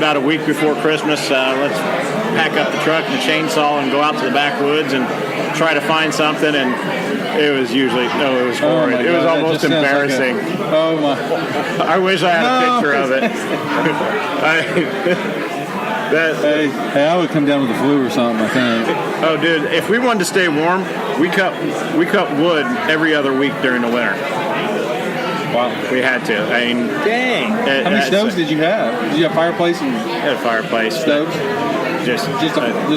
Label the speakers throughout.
Speaker 1: about a week before Christmas, let's pack up the truck and the chainsaw and go out to the backwoods and try to find something. And it was horrid. It was almost embarrassing.
Speaker 2: Oh my!
Speaker 1: I wish I had a picture of it.
Speaker 2: Hey, I would come down with the flu or something, I think.
Speaker 1: Oh, dude, if we wanted to stay warm, we cut wood every other week during the winter.
Speaker 2: Wow.
Speaker 1: We had to. I mean,
Speaker 3: dang.
Speaker 2: How many stoves did you have? Did you have fireplace?
Speaker 1: We had a fireplace.
Speaker 2: Stoves?
Speaker 1: Just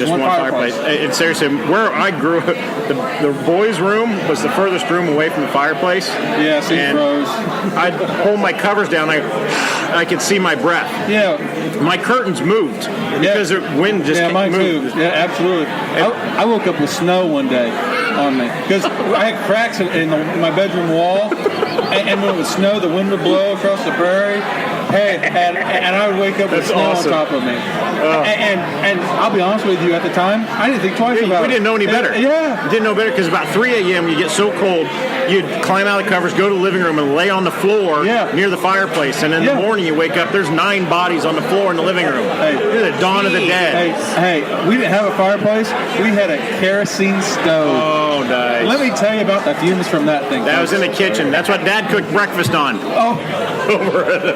Speaker 2: one fireplace.
Speaker 1: And seriously, where I grew up, the boys' room was the furthest room away from the fireplace.
Speaker 2: Yeah, so you froze.
Speaker 1: I'd pull my covers down. I could see my breath.
Speaker 2: Yeah.
Speaker 1: My curtains moved because the wind just
Speaker 2: moved.
Speaker 1: Too.
Speaker 2: Yeah, absolutely. I woke up with snow one day on me because I had cracks in my bedroom wall, and when it would snow, the wind would blow across the prairie. Hey, and I would wake up with snow on top of me. And I'll be honest with you, at the time, I didn't think twice about it.
Speaker 1: We didn't know any better.
Speaker 2: Yeah.
Speaker 1: We didn't know better because about 3 a.m. you get so cold, you'd climb out of the covers, go to the living room, and lay on the floor near the fireplace. And in the morning you wake up, there's 9 bodies on the floor in the living room.
Speaker 2: Hey,
Speaker 1: the dawn of the dead.
Speaker 2: Hey, we didn't have a fireplace. We had a kerosene stove.
Speaker 1: Oh, nice.
Speaker 2: Let me tell you about the fumes from that thing.
Speaker 1: That was in the kitchen. That's what Dad cooked breakfast on.
Speaker 2: Oh,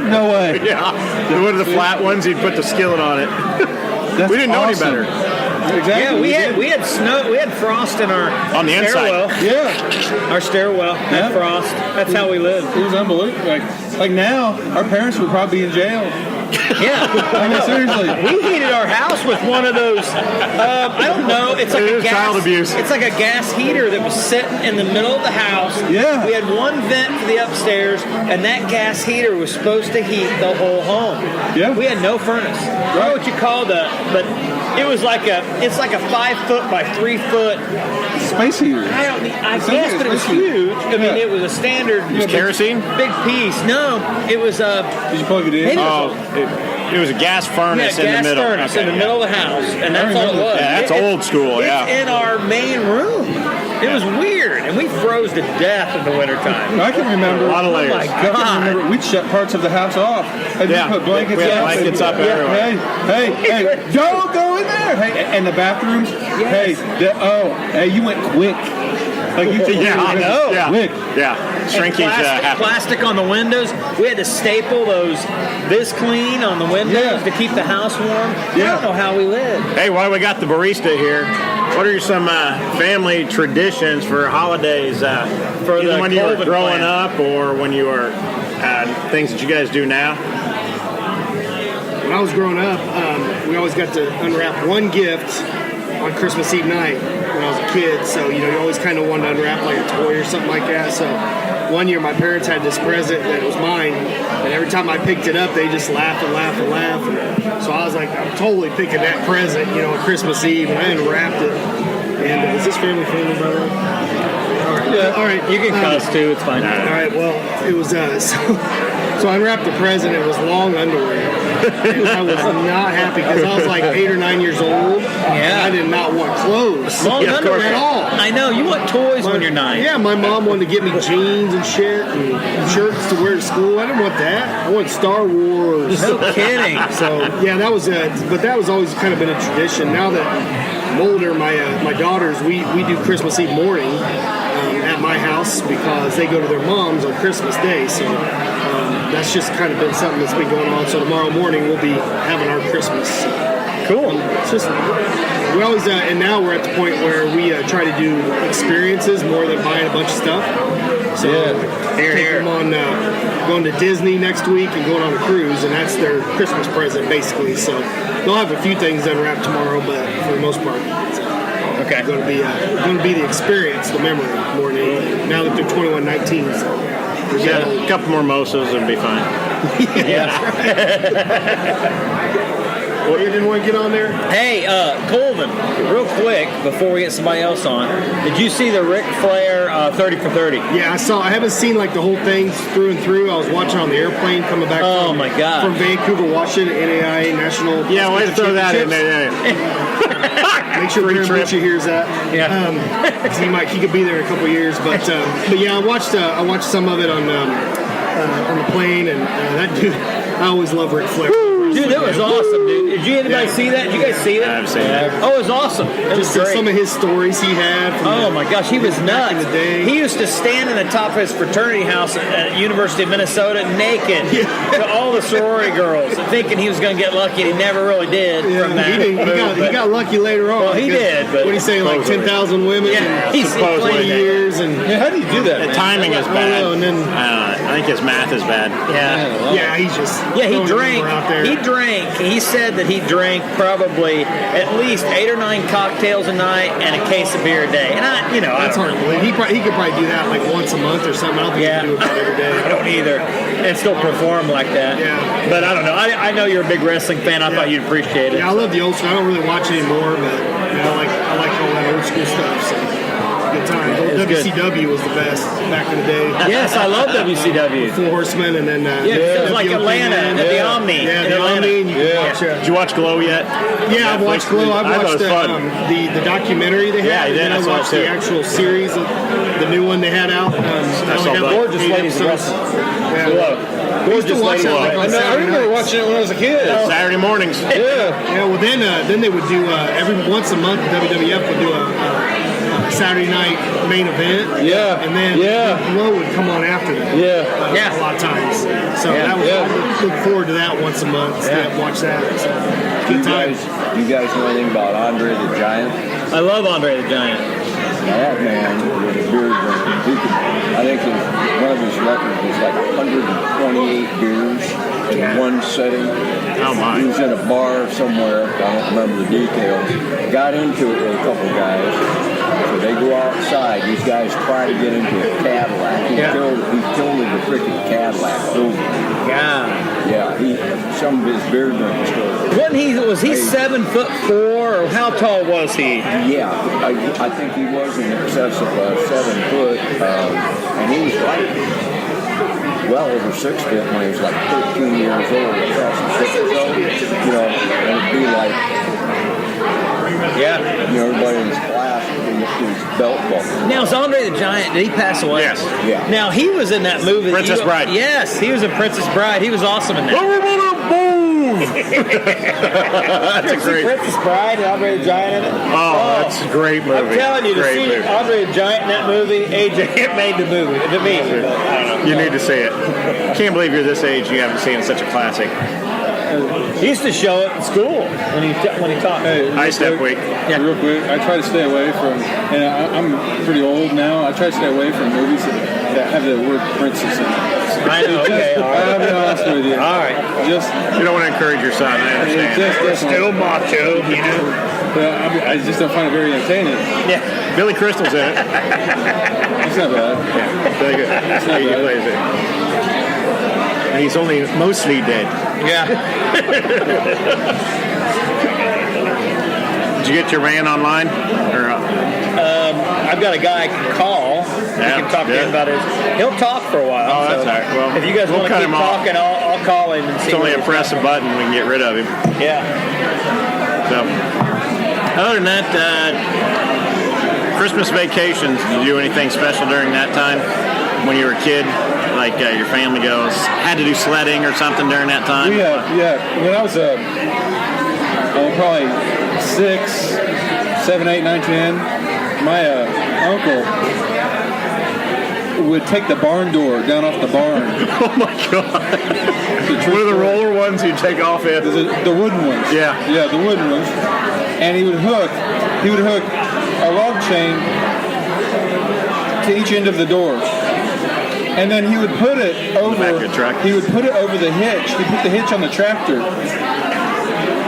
Speaker 2: no way.
Speaker 1: Yeah, one of the flat ones, he'd put the skillet on it. We didn't know any better.
Speaker 2: Exactly.
Speaker 3: Yeah, we had snow. We had frost in our
Speaker 1: on the
Speaker 3: stairwell.
Speaker 1: inside.
Speaker 2: Yeah,
Speaker 3: our stairwell had frost. That's how we lived.
Speaker 2: It was unbelievable. Like now, our parents would probably be in jail.
Speaker 3: Yeah,
Speaker 2: I mean seriously.
Speaker 3: We heated our house with one of those. I don't know. It's like a gas,
Speaker 1: child abuse.
Speaker 3: It's like a gas heater that was sitting in the middle of the house.
Speaker 2: Yeah.
Speaker 3: We had one vent for the upstairs, and that gas heater was supposed to heat the whole home.
Speaker 2: Yeah.
Speaker 3: We had no furnace. I don't know what you call that, but it was like it's like a 5 foot by 3 foot
Speaker 2: space heater.
Speaker 3: I guess, but it was huge. I mean, it was a standard.
Speaker 1: It was kerosene?
Speaker 3: Big piece. No, it was a.
Speaker 2: Did you plug it in?
Speaker 1: It was a gas furnace in the middle.
Speaker 3: Furnace in the middle of the house, and that's all it was.
Speaker 1: Yeah, that's old school.
Speaker 3: It's in our main room. It was weird, and we froze to death in the wintertime.
Speaker 2: I can remember.
Speaker 1: A lot of layers.
Speaker 3: Oh my God!
Speaker 2: I can remember we'd shut parts of the house off. And
Speaker 1: Yeah.
Speaker 2: put blankets
Speaker 1: We had
Speaker 2: up.
Speaker 1: blankets up everywhere.
Speaker 2: Hey! Don't go in there. Hey, and the bathrooms.
Speaker 3: Yes.
Speaker 2: Hey, you went quick. Like you
Speaker 1: Yeah, I know.
Speaker 2: Yeah.
Speaker 1: Quick. Yeah. Shrinkage happened.
Speaker 3: Plastic on the windows. We had to staple those this clean on the windows to keep the house warm. I don't know how we lived.
Speaker 1: Hey, while we got the barista here, what are some family traditions for holidays? Either when you were growing up or when you were things that you guys do now?
Speaker 4: When I was growing up, we always got to unwrap one gift on Christmas Eve night when I was a kid. So, you always kind of wanted to unwrap like a toy or something like that. So one year my parents had this present that was mine, and every time I picked it up, they just laughed and laughed and laughed. And so I was like, I'm totally picking that present, on Christmas Eve, and I unwrapped it. And is this family friendly, by the way? All right.
Speaker 3: You can cuss too. It's fine.
Speaker 4: All right. Well, it was so I unwrapped the present. It was long underwear. And I was not happy because I was like 8 or 9 years old.
Speaker 3: Yeah.
Speaker 4: I did not want clothes
Speaker 3: Long underwear
Speaker 4: at all.
Speaker 3: I know. You want toys when you're 9.
Speaker 4: Yeah, my mom wanted to get me jeans and shit and shirts to wear to school. I didn't want that. I wanted Star Wars.
Speaker 3: No kidding.
Speaker 4: So yeah, that was but that was always kind of been a tradition. Now that I'm older, my daughters, we do Christmas Eve morning at my house because they go to their mom's on Christmas Day. So that's just kind of been something that's been going on. So tomorrow morning we'll be having our Christmas.
Speaker 3: Cool.
Speaker 4: It's just we always and now we're at the point where we try to do experiences more than buying a bunch of stuff. So take them on going to Disney next week and going on a cruise, and that's their Christmas present basically. So they'll have a few things unwrapped tomorrow, but for the most part, it's going to be the experience, the memory more than anything. Now that they're 21, 19, so
Speaker 1: a couple more mimosas and be fine.
Speaker 4: Well, you didn't want to get on there?
Speaker 3: Hey, Colvin, real quick, before we get somebody else on, did you see the Ric Flair 30 for 30?
Speaker 4: Yeah, I saw. I haven't seen like the whole thing through and through. I was watching on the airplane coming back from Vancouver, Washington, NAIA National.
Speaker 1: Yeah, why don't you throw that in there?
Speaker 4: Make sure Aaron Butcher hears that.
Speaker 3: Yeah.
Speaker 4: He could be there in a couple of years, but yeah, I watched some of it on the plane, and that dude. I always love Ric Flair.
Speaker 3: Dude, it was awesome, dude. Did anybody see that? Did you guys see it?
Speaker 1: I've seen it.
Speaker 3: Oh, it was awesome. It was
Speaker 4: Just
Speaker 3: great.
Speaker 4: some of his stories he had. From
Speaker 3: Oh my gosh, he was
Speaker 4: back
Speaker 3: nuts.
Speaker 4: in the day.
Speaker 3: He used to stand in the top of his fraternity house at University of Minnesota naked to all the sorority girls, thinking he was going to get lucky, and he never really did from that.
Speaker 4: He got lucky later on.
Speaker 3: Well, he
Speaker 4: because
Speaker 3: did, but-
Speaker 4: what he say, like 10,000 women
Speaker 3: Yeah,
Speaker 4: in
Speaker 3: he's
Speaker 4: 20
Speaker 3: supposedly-
Speaker 4: years, and
Speaker 2: Yeah, how do you do that,
Speaker 1: The
Speaker 2: man?
Speaker 1: timing is
Speaker 4: I don't
Speaker 1: bad.
Speaker 4: know, and then-
Speaker 1: I think his math is bad.
Speaker 3: Yeah.
Speaker 4: he's just
Speaker 3: Yeah, he
Speaker 4: throwing a
Speaker 3: drank.
Speaker 4: number out there.
Speaker 3: He drank. He said that he drank probably at least 8 or 9 cocktails a night and a case of beer a day. And I
Speaker 4: That's
Speaker 3: don't
Speaker 4: hard
Speaker 3: know.
Speaker 4: to believe. He could probably do that like once a month or something. I don't think
Speaker 3: Yeah.
Speaker 4: he could do it about every day.
Speaker 3: I don't either, and still perform like that.
Speaker 4: Yeah.
Speaker 3: But I don't know. I know you're a big wrestling fan. I thought you'd appreciate it.
Speaker 4: Yeah, I love the old school. I don't really watch anymore, but I like all that old school stuff. So good time.
Speaker 3: It's good.
Speaker 4: WCW was the best back in the day.
Speaker 3: Yes, I love WCW.
Speaker 4: Four Horsemen, and then
Speaker 3: Yeah, it was like
Speaker 4: WOP
Speaker 3: Atlanta
Speaker 4: Man.
Speaker 3: at the Omni.
Speaker 4: Yeah,
Speaker 3: in
Speaker 4: the
Speaker 3: Atlanta.
Speaker 4: Omni. And you can watch,
Speaker 1: Did you watch Glow yet?
Speaker 4: yeah, I've watched Glow. I've
Speaker 1: I thought
Speaker 4: watched
Speaker 1: it was fun.
Speaker 4: the documentary they had.
Speaker 1: Yeah, you did.
Speaker 4: And
Speaker 1: I
Speaker 4: then I
Speaker 1: saw it
Speaker 4: watched
Speaker 1: too.
Speaker 4: the actual series, the new one they had out.
Speaker 1: I saw both.
Speaker 3: Gorgeous ladies of wrestling.
Speaker 4: Yeah.
Speaker 3: Glow.
Speaker 4: We used to
Speaker 3: Gorgeous
Speaker 4: watch
Speaker 3: ladies.
Speaker 4: that like on
Speaker 2: I
Speaker 4: Saturday
Speaker 2: remember
Speaker 4: nights.
Speaker 2: watching it when I was a kid.
Speaker 1: Saturday mornings.
Speaker 2: Yeah.
Speaker 4: Yeah, well then they would do every once a month. WWF would do a Saturday night main event.
Speaker 2: Yeah.
Speaker 4: and then Glow would come on after that.
Speaker 2: Yeah.
Speaker 3: Yeah.
Speaker 4: a lot of times. So that was I look forward to that once a month. Watch that. So, good times.
Speaker 5: You guys know anything about Andre the Giant?
Speaker 3: I love Andre the Giant.
Speaker 5: Now that man was a beer drinker. I think one of his records was like 128 beers in one setting.
Speaker 1: Oh my.
Speaker 5: He was in a bar somewhere, I don't remember the details, got into it with a couple guys. So they go outside, these guys try to get into a Cadillac. He killed the freaking Cadillac over. Yeah, some of his beer drinking stories.
Speaker 3: Was he 7'4", or how tall was he?
Speaker 5: Yeah, I think he was in excess of 7 foot, and he was like well over 6 foot when he was like 13 years old, across the 6 or so, and it'd be like, everybody in his class with his belt buckle.
Speaker 3: Now, is Andre the Giant, did he pass away?
Speaker 1: Yes.
Speaker 5: Yeah.
Speaker 3: Now, he was in that movie.
Speaker 1: Princess Bride.
Speaker 3: Yes, he was in Princess Bride. He was awesome in that.
Speaker 1: That's a great.
Speaker 3: Princess Bride and Andre the Giant in it?
Speaker 1: Oh, that's a great movie.
Speaker 3: I'm telling you, to
Speaker 1: Great
Speaker 3: see
Speaker 1: movie.
Speaker 3: Andre the Giant in that movie, AJ, it made the movie. To me. But I don't know.
Speaker 1: You need to see it. Can't believe you're this age and you haven't seen such a classic.
Speaker 3: He used to show it in school when he taught.
Speaker 2: Hey,
Speaker 1: Ice Step Week.
Speaker 2: Real quick, I try to stay away from, and I'm pretty old now, I try to stay away from movies that have the word princess in it.
Speaker 3: I know, okay, all right.
Speaker 2: I'll be honest with you.
Speaker 3: All right.
Speaker 2: Just,
Speaker 1: You don't want to encourage your son, I understand.
Speaker 3: Still macho, you know.
Speaker 2: I just don't find it very entertaining.
Speaker 3: Yeah.
Speaker 1: Billy Crystal's in it.
Speaker 2: It's not bad.
Speaker 1: Yeah, really good.
Speaker 2: not
Speaker 1: He
Speaker 2: bad.
Speaker 1: plays it. And he's only mostly dead.
Speaker 3: Yeah.
Speaker 1: Did you get your man online? Or,
Speaker 3: I've got a guy I can call.
Speaker 1: Yeah,
Speaker 3: I can talk to
Speaker 1: good.
Speaker 3: him about his. He'll talk for a while.
Speaker 1: Oh, that's all right. Well,
Speaker 3: if you guys
Speaker 1: we'll
Speaker 3: want to
Speaker 1: cut
Speaker 3: keep
Speaker 1: him off.
Speaker 3: talking, I'll call him and see.
Speaker 1: it's only
Speaker 3: what
Speaker 1: a
Speaker 3: he's
Speaker 1: press a
Speaker 3: got.
Speaker 1: button we can get rid of him.
Speaker 3: Yeah.
Speaker 1: So, other than that, Christmas vacations, did you do anything special during that time when you were a kid? Like your family goes, had to do sledding or something during that time?
Speaker 2: Yeah. When I was probably 6, 7, 8, 9, 10, my uncle would take the barn door down off the barn.
Speaker 1: Oh my God. What are the roller ones you take off it?
Speaker 2: The wooden ones.
Speaker 1: Yeah.
Speaker 2: the wooden ones. And he would hook a log chain to each end of the door. And then he would put it over
Speaker 1: back of the truck.
Speaker 2: He would put it over the hitch. He put the hitch on the tractor.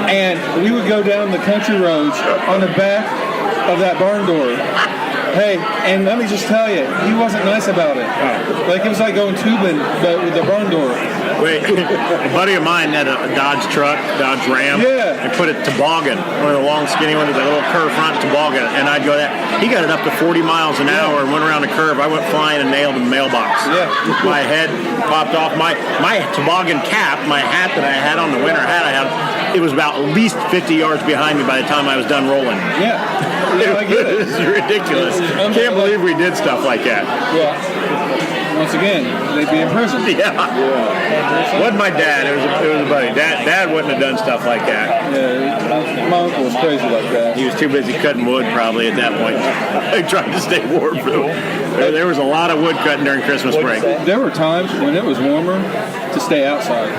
Speaker 2: And we would go down the country roads on the back of that barn door. Hey, and let me just tell you, he wasn't nice about it. Like, it was like going tubing, but with the barn door.
Speaker 1: Wait, a buddy of mine had a Dodge truck, Dodge Ram.
Speaker 2: Yeah.
Speaker 1: And put it toboggan, one of the long skinny ones with a little curved front toboggan. And I'd go that. He got it up to 40 miles an hour and went around the curve. I went flying and nailed the mailbox.
Speaker 2: Yeah.
Speaker 1: My head popped off. My toboggan cap, my hat that I had on, the winter hat I had, it was about at least 50 yards behind me by the time I was done rolling.
Speaker 2: Yeah, I get it.
Speaker 1: It's ridiculous.
Speaker 2: It's
Speaker 1: Can't believe we did stuff like that.
Speaker 2: Yeah. once again, they'd be in prison.
Speaker 1: Yeah. Wasn't my dad. It was a buddy. Dad wouldn't have done stuff like that.
Speaker 2: Yeah, my uncle was crazy like that.
Speaker 1: He was too busy cutting wood probably at that point. He tried to stay warm. There was a lot of wood cutting during Christmas break.
Speaker 2: There were times when it was warmer to stay outside.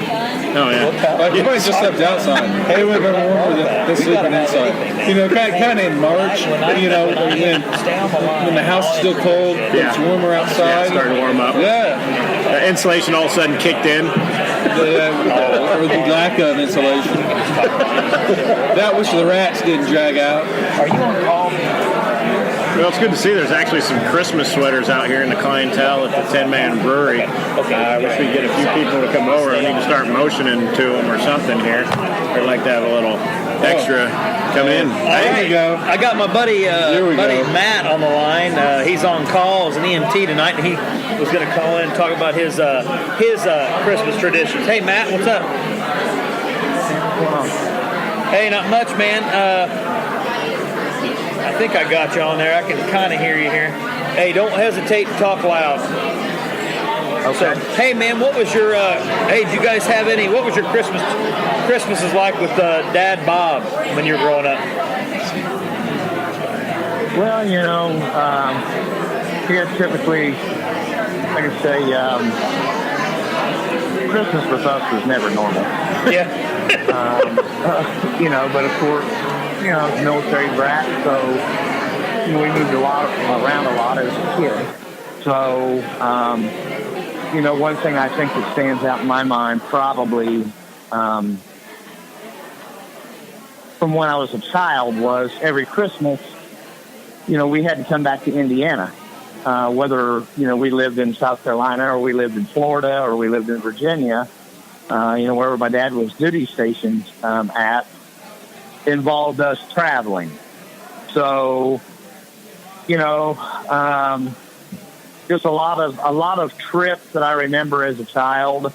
Speaker 1: Oh, yeah.
Speaker 2: Like, everybody just slept outside. It would have been warmer than sleeping inside. You know, kind of in March, you know, when the house is still cold, it's warmer outside.
Speaker 1: Yeah, it's starting to warm up.
Speaker 2: Yeah.
Speaker 1: Insulation all of a sudden kicked in.
Speaker 2: Or the lack of insulation. That which the rats didn't drag out.
Speaker 3: Are you on call?
Speaker 1: Well, it's good to see there's actually some Christmas sweaters out here in the clientele at the 10-Man Brewery. I wish we'd get a few people to come over. We need to start motioning to them or something here. I'd like to have a little extra come in.
Speaker 2: There you go.
Speaker 3: I got my buddy Matt on the line. He's on call as an EMT tonight, and he was going to call in and talk about his Christmas traditions. Hey, Matt, what's up? Hey, not much, man. I think I got you on there. I can kind of hear you here. Hey, don't hesitate to talk loud. Okay. So, hey, man, what was your? Hey, did you guys have any? What was your Christmases like with Dad Bob when you were growing up?
Speaker 6: Well, you know, here typically, like I say, Christmas with us was never normal.
Speaker 3: Yeah.
Speaker 6: You know, but of course, you know, military brat, so you know, we moved around a lot as a kid. So, you know, one thing I think that stands out in my mind probably from when I was a child was every Christmas, you know, we had to come back to Indiana. Whether, you know, we lived in South Carolina or we lived in Florida or we lived in Virginia, you know, wherever my dad was duty stationed at, involved us traveling. So, you know, just a lot of trips that I remember as a child,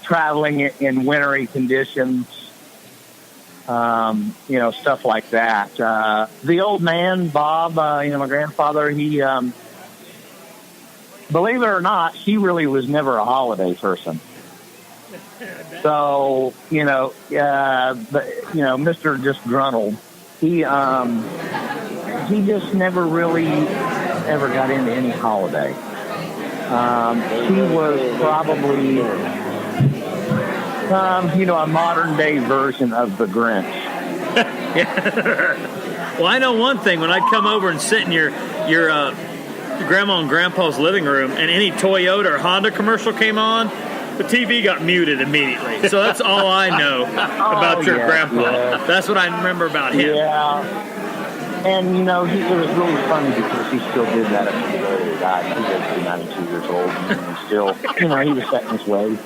Speaker 6: traveling in wintry conditions, you know, stuff like that. The old man, Bob, you know, my grandfather, he, believe it or not, he really was never a holiday person. So, you know, Mr. just Gruntled, he just never really ever got into any holiday. He was probably, you know, a modern day version of the Grinch.
Speaker 3: Well, I know one thing. When I'd come over and sit in your grandma and grandpa's living room, and any Toyota or Honda commercial came on, the TV got muted immediately. So that's all I know about your grandpa. Yeah. That's what I remember about him.
Speaker 6: Yeah. And, you know, it was really funny because he still did that up to the day he died. He was 92 years old. And still, you know, he was set in his ways.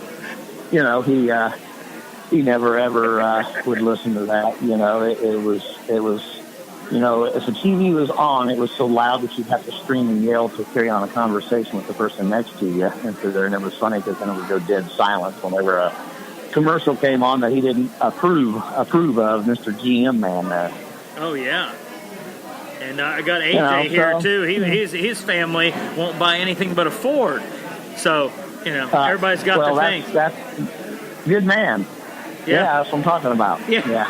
Speaker 6: You know, he never ever would listen to that. You know, it was, you know, if the TV was on, it was so loud that you'd have to scream and yell to carry on a conversation with the person next to you. And it was funny because then it would go dead silence whenever a commercial came on that he didn't approve of, Mr. GM man there.
Speaker 3: Oh, yeah. And I got AJ here, too. His family won't buy anything but a Ford. So, you know, everybody's got their thing.
Speaker 6: That's good man. Yeah, that's what I'm talking about.
Speaker 3: Yeah.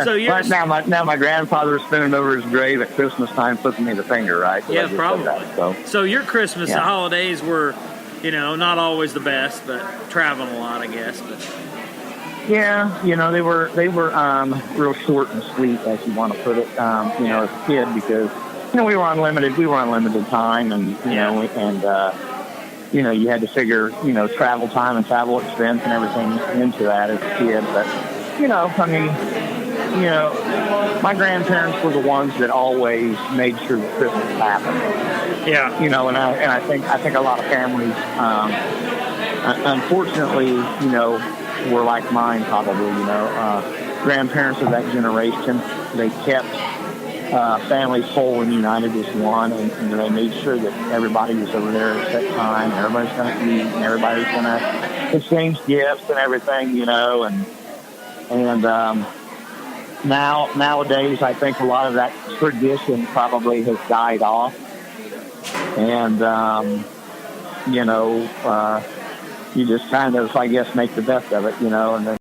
Speaker 3: So
Speaker 6: right now my grandfather's spinning over his grave at Christmas time, flipping me the finger, right?
Speaker 3: Yeah, probably. So your Christmas holidays were, you know, not always the best, but traveling a lot, I guess. But
Speaker 6: yeah, you know, they were real short and sweet, as you want to put it. You know, as a kid, because you know we were on limited time, and you know, and you know, you had to figure, you know, travel time and travel expense and everything into that as a kid. But, you know, I mean, you know, my grandparents were the ones that always made sure that Christmas happened.
Speaker 3: Yeah.
Speaker 6: You know, and I think a lot of families, unfortunately, you know, were like mine probably, you know, grandparents of that generation, they kept families whole and united as one, and they made sure that everybody was over there at that time. Everybody's going to eat, and everybody's going to exchange gifts and everything, you know. And nowadays, I think a lot of that tradition probably has died off. And, you know, you just kind of, I guess, make the best of it, you know, and then